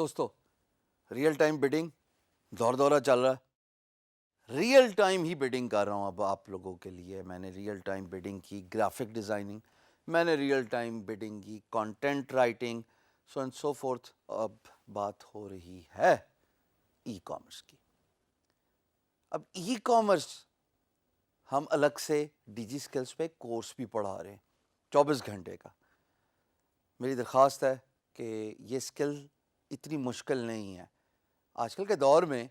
دوستو real time bidding دور دورہ چل رہا ہے. ریئل ٹائم ہی بڈنگ کر رہا ہوں اب آپ لوگوں کے لیے. میں نے ریئل ٹائم بڈنگ کی گرافک ڈیزائننگ, میں نے ریئل ٹائم بڈنگ کی content writing, so and so forth. اب بات ہو رہی ہے ای کامرس کی. اب ای کامرس ہم الگ سے ڈی جی اسکلس پہ کورس بھی پڑھا رہے ہیں 24 گھنٹے کا. میری درخواست ہے کہ یہ اسکل اتنی مشکل نہیں ہے. آج کل کے دور میں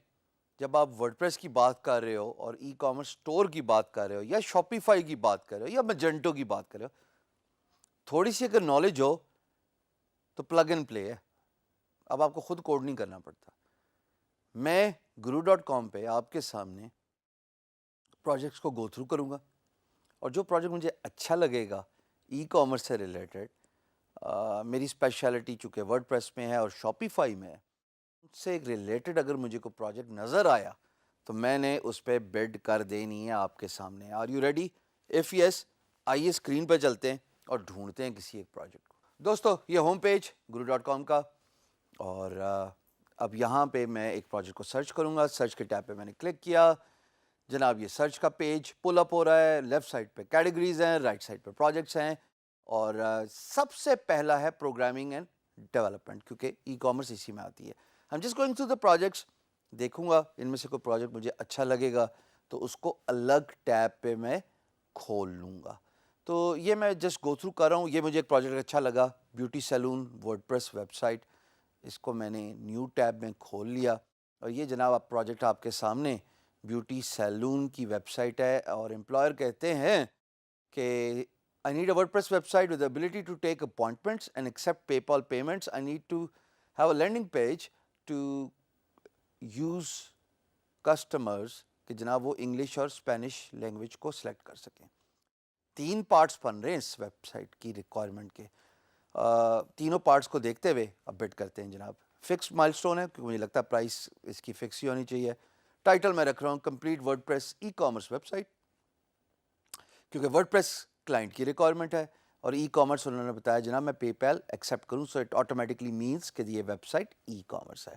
جب آپ ورڈ پریس کی بات کر رہے ہو اور ای کامرس اسٹور کی بات کر رہے ہو یا شاپیفائی کی بات کر رہے ہو یا میجنٹو کی بات کر رہے ہو, تھوڑی سی اگر نالج ہو تو پلگ اینڈ پلے ہے. اب آپ کو خود کوڈ نہیں کرنا پڑتا. میں guru.com پہ آپ کے سامنے پروجیکٹس کو گو تھرو کروں گا, اور جو پروجیکٹ مجھے اچھا لگے گا ای کامرس سے ریلیٹڈ, میری اسپیشلٹی چونکہ ورڈ پریس میں ہے اور شاپیفائی میں ہے, اس سے ریلیٹڈ اگر مجھے کوئی پروجیکٹ نظر آیا تو میں نے اس پہ بڈ کر دینی ہے آپ کے سامنے. Are you ready? If yes, آئیے اسکرین پہ چلتے ہیں اور ڈھونڈتے ہیں کسی ایک پروجیکٹ کو. دوستو یہ ہوم پیج guru.com کا, اور اب یہاں پہ میں ایک پروجیکٹ کو سرچ کروں گا. سرچ کے ٹیب پہ میں نے کلک کیا, جناب یہ سرچ کا پیج پل اپ ہو رہا ہے. لیفٹ سائڈ پہ کیٹیگریز ہیں, رائٹ سائڈ پہ پروجیکٹس ہیں, اور سب سے پہلا ہے پروگرامنگ اینڈ ڈیولپمنٹ, کیونکہ ای کامرس اسی میں آتی ہے. I'm just going through the projects, دیکھوں گا ان میں سے کوئی پروجیکٹ مجھے اچھا لگے گا تو اس کو الگ ٹیب پہ میں کھول لوں گا. تو یہ میں جسٹ گو تھرو کر رہا ہوں. یہ مجھے ایک پروجیکٹ اچھا لگا, beauty salon word press web site. اس کو میں نے نیو ٹیب میں کھول لیا, اور یہ جناب آپ پروجیکٹ آپ کے سامنے بیوٹی سیلون کی ویب سائٹ ہے, اور امپلائر کہتے ہیں کہ I need a WordPress website with the ability to take appointments and accept PayPal payments. I need to have a landing page to use customers کہ جناب وہ انگلش اور اسپینش لینگویج کو سلیکٹ کر سکیں. 3 پارٹس بن رہے ہیں اس ویب سائٹ کی ریکوائرمنٹ کے. تینوں پارٹس کو دیکھتے ہوئے اب بٹ کرتے ہیں جناب. فکس مائل سٹون ہے کیونکہ مجھے لگتا ہے پرائس اس کی فکس ہی ہونی چاہیے. ٹائٹل میں رکھ رہا ہوں complete WordPress ecommerce website, کیونکہ ورڈ پریس کلائنٹ کی ریکوائرمنٹ ہے, اور ای کامرس انہوں نے بتایا جناب میں پے پیل ایکسیپٹ کروں, سو اٹ آٹومیٹکلی مینس کہ یہ ویب سائٹ ای کامرس ہے.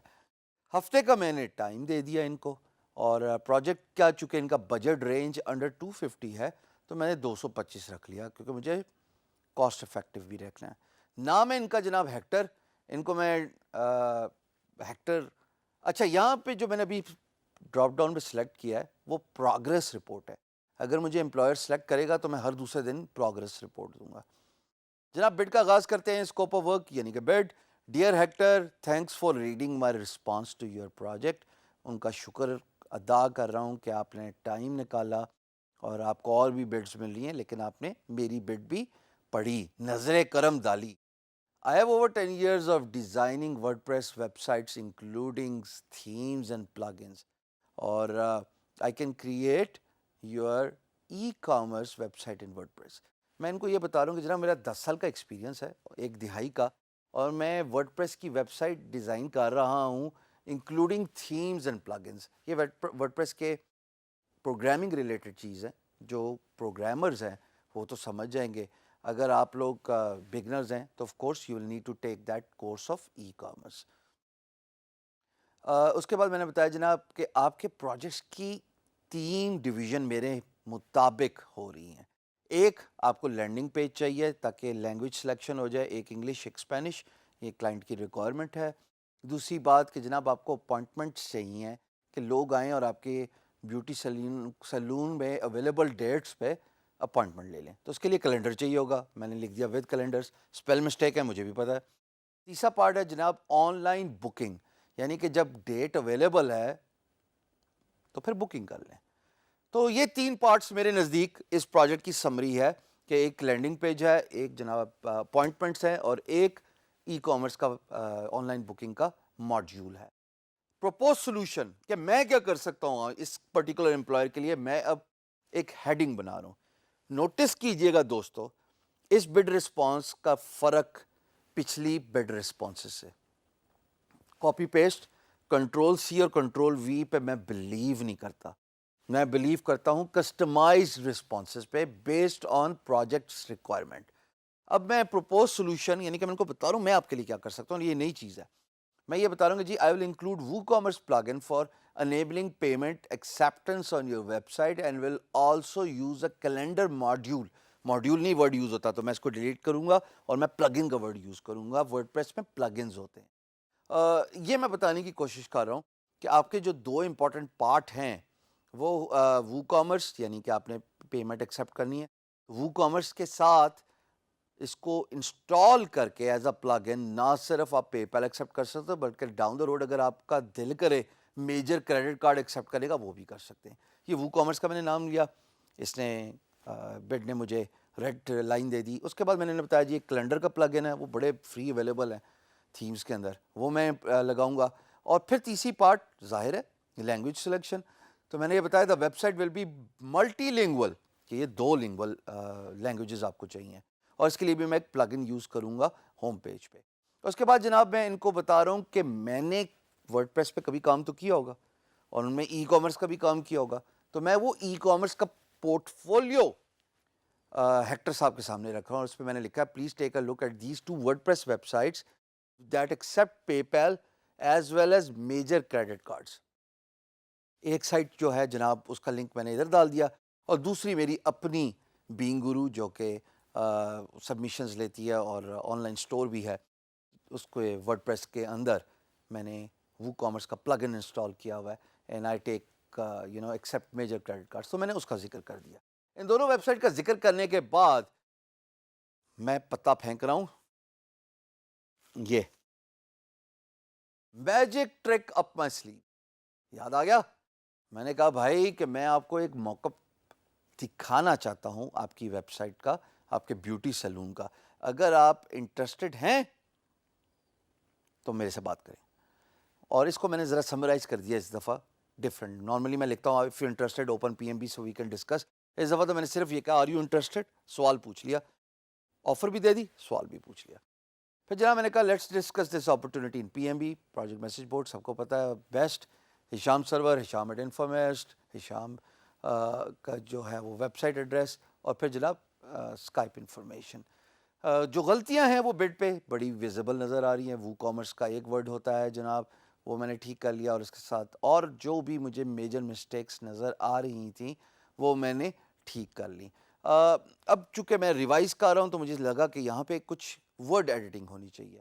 ہفتے کا میں نے ٹائم دے دیا ان کو, اور پروجیکٹ کا چونکہ ان کا بجٹ رینج انڈر 250 ہے تو میں نے 225 رکھ لیا, کیونکہ مجھے کاسٹ افیکٹو بھی رکھنا ہے. نام ہے ان کا جناب ہیکٹر. ان کو میں ہیکٹر, اچھا یہاں پہ جو میں نے ابھی ڈراپ ڈاؤن پہ سلیکٹ کیا ہے وہ پروگرس رپورٹ ہے. اگر مجھے امپلائر سلیکٹ کرے گا تو میں ہر دوسرے دن پروگرس رپورٹ دوں گا. جناب بڈ کا آغاز کرتے ہیں. اسکوپ آف ورک یعنی کہ bid. Dear Hector, thanks for reading my response to your project. ان کا شکر ادا کر رہا ہوں کہ آپ نے ٹائم نکالا, اور آپ کو اور بھی بڈز مل رہی ہیں لیکن آپ نے میری بڈ بھی پڑھی, نظر کرم ڈالی. I have over 10 years of designing WordPress websites including themes and plugins, اور I can create your e-commerce website in WordPress. میں ان کو یہ بتا رہا ہوں کہ جناب میرا 10 سال کا ایکسپیرینس ہے, 1 دہائی کا, اور میں ورڈ پریس کی ویب سائٹ ڈیزائن کر رہا ہوں انکلوڈنگ تھیمز اینڈ پلگنس. یہ ورڈ پریس کے پروگرامنگ ریلیٹڈ چیز ہے. جو پروگرامرز ہیں وہ تو سمجھ جائیں گے. اگر آپ لوگ بگنرز ہیں تو of course you will need to take that course of e commerce. اس کے بعد میں نے بتایا جناب کہ آپ کے پروجیکٹس کی 3 ڈویژن میرے مطابق ہو رہی ہیں. ایک آپ کو لینڈنگ پیج چاہیے تاکہ لینگویج سلیکشن ہو جائے, ایک انگلش ایک اسپینش, یہ کلائنٹ کی ریکوائرمنٹ ہے. دوسری بات کہ جناب آپ کو اپوائنٹمنٹس چاہیے کہ لوگ آئیں اور آپ کے بیوٹی سیلون میں اویلیبل ڈیٹس پہ اپوائنٹمنٹ لے لیں. تو اس کے لیے کیلنڈر چاہیے ہوگا, میں نے لکھ دیا ود کیلنڈرز. اسپیل مسٹیک ہے مجھے بھی پتہ ہے. تیسرا پارٹ ہے جناب آن لائن بکنگ, یعنی کہ جب ڈیٹ اویلیبل ہے تو پھر بکنگ کر لیں. تو یہ 3 پارٹس میرے نزدیک اس پروجیکٹ کی سمری ہے کہ ایک لینڈنگ پیج ہے, ایک جناب اپوائنٹمنٹس ہیں, اور ایک ای کامرس کا آن لائن بکنگ کا ماڈیول ہے. پروپوز سولوشن کہ میں کیا کر سکتا ہوں اس پرٹیکولر امپلائر کے لیے. میں اب ایک ہیڈنگ بنا رہا ہوں. نوٹس کیجئے گا دوستو, اس بڈ رسپانس کا فرق پچھلی بڈ رسپانس سے. کاپی پیسٹ کنٹرول سی اور کنٹرول وی پہ میں بلیو نہیں کرتا. میں بلیو کرتا ہوں کسٹمائز رسپانسز پہ بیسڈ آن پروجیکٹس ریکوائرمنٹ. اب میں پروپوز سولوشن یعنی کہ میں ان کو بتا رہا ہوں میں آپ کے لیے کیا کر سکتا ہوں, یہ نئی چیز ہے. میں یہ بتا رہا ہوں کہ جی آئی ول انکلوڈ وو commerce plug in for enabling payment acceptance on your website and will also use a calendar module. Module نہیں ورڈ یوز ہوتا تو میں اس کو ڈیلیٹ کروں گا اور میں پلگ ان کا ورڈ یوز کروں گا. ورڈ پریس میں پلگ انز ہوتے ہیں. یہ میں بتانے کی کوشش کر رہا ہوں کہ آپ کے جو دو امپورٹنٹ پارٹ ہیں وہ وو کامرس یعنی کہ آپ نے پیمنٹ ایکسیپٹ کرنی ہے. وو کامرس کے ساتھ اس کو انسٹال کر کے ایز اے پلگ ان نہ صرف آپ پے پیل ایکسیپٹ کر سکتے ہو بلکہ ڈاؤن دا روڈ اگر آپ کا دل کرے میجر کریڈٹ کارڈ ایکسیپٹ کرے گا وہ بھی کر سکتے ہیں. یہ وو کامرس کا میں نے نام لیا, اس نے بڈ نے مجھے ریڈ لائن دے دی. اس کے بعد میں نے بتایا جی ایک کیلنڈر کا پلگ ان ہے, وہ بڑے فری اویلیبل ہیں تھیمز کے اندر, وہ میں لگاؤں گا. اور پھر تیسری پارٹ ظاہر ہے لینگویج سلیکشن. تو میں نے یہ بتایا تھا website will be multilingual, کہ یہ 2 لینگول لینگویجز آپ کو چاہیے, اور اس کے لیے بھی میں ایک پلگ ان یوز کروں گا ہوم پیج پہ. اس کے بعد جناب میں ان کو بتا رہا ہوں کہ میں نے ورڈ پریس پہ کبھی کام تو کیا ہوگا اور ان میں ای کامرس کا بھی کام کیا ہوگا, تو میں وہ ای کامرس کا پورٹ فولیو ہیکٹر صاحب کے سامنے رکھ رہا ہوں. اور اس پہ میں نے لکھا ہے please take a look at these 2 WordPress websites that accept PayPal as well as major credit cards. ایک سائٹ جو ہے جناب اس کا لنک میں نے ادھر ڈال دیا, اور دوسری میری اپنی بینگ گرو جو کہ سبمیشنز لیتی ہے اور آن لائن اسٹور بھی ہے, اس کو ورڈ پریس کے اندر میں نے وو کامرس کا پلگ ان انسٹال کیا ہوا ہے, and I take accept major credit card. تو میں نے اس کا ذکر کر دیا. ان دونوں ویب سائٹ کا ذکر کرنے کے بعد میں پتا پھینک رہا ہوں, یہ magic truck up my slave. یاد آ گیا؟ میں نے کہا بھائی کہ میں آپ کو ایک موقع دکھانا چاہتا ہوں آپ کی ویب سائٹ کا, آپ کے بیوٹی سیلون کا. اگر آپ انٹرسٹڈ ہیں تو میرے سے بات کریں. اور اس کو میں نے ذرا سمرائز کر دیا اس دفعہ ڈفرینٹ. نارملی میں لکھتا ہوں if you interested open P M B so we can discuss. اس دفعہ تو میں نے صرف یہ کہا آر یو انٹرسٹڈ, سوال پوچھ لیا, آفر بھی دے دی, سوال بھی پوچھ لیا. پھر جناب میں نے کہا let's discuss this opportunity in P M B project message board. سب کو پتہ ہے best Hisham server, Hisham at انفارمیسٹ, ہشام کا جو ہے وہ ویب سائٹ ایڈریس, اور پھر جناب اسکائپ انفارمیشن. جو غلطیاں ہیں وہ بڈ پہ بڑی ویزیبل نظر آ رہی ہیں. وو کامرس کا ایک ورڈ ہوتا ہے جناب, وہ میں نے ٹھیک کر لیا, اور اس کے ساتھ اور جو بھی مجھے میجر مسٹیکس نظر آ رہی تھیں وہ میں نے ٹھیک کر لی. اب چونکہ میں ریوائز کر رہا ہوں تو مجھے لگا کہ یہاں پہ کچھ ورڈ ایڈیٹنگ ہونی چاہیے,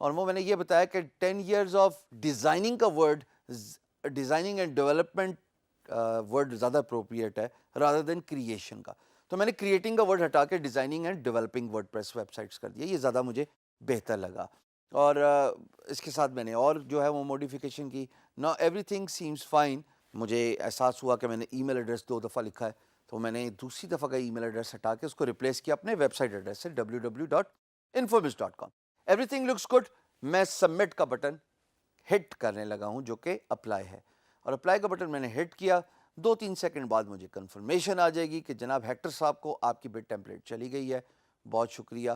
اور وہ میں نے یہ بتایا کہ 10 years آف ڈیزائننگ کا word, designing and development word زیادہ اپروپریٹ ہے رادر دین کریشن کا. تو میں نے کریٹنگ کا ورڈ ہٹا کے designing and developing word press web sites کر دیا. یہ زیادہ مجھے بہتر لگا, اور اس کے ساتھ میں نے اور جو ہے وہ موڈیفیکیشن کی. نا ایوری تھنگ سیمز فائن. مجھے احساس ہوا کہ میں نے ای میل ایڈریس 2 دفعہ لکھا ہے, تو میں نے دوسری دفعہ کا ای میل ایڈریس ہٹا کے اس کو ریپلیس کیا اپنے ویب سائٹ ایڈریس سے www.infobis.com. Every thing looks good. میں سبمٹ کا بٹن ہٹ کرنے لگا ہوں جو کہ اپلائی ہے, اور اپلائی کا بٹن میں نے ہٹ کیا. 2-3 سیکنڈ بعد مجھے کنفرمیشن آ جائے گی کہ جناب ہیکٹر صاحب کو آپ کی بٹ ٹیمپلیٹ چلی گئی ہے, بہت شکریہ.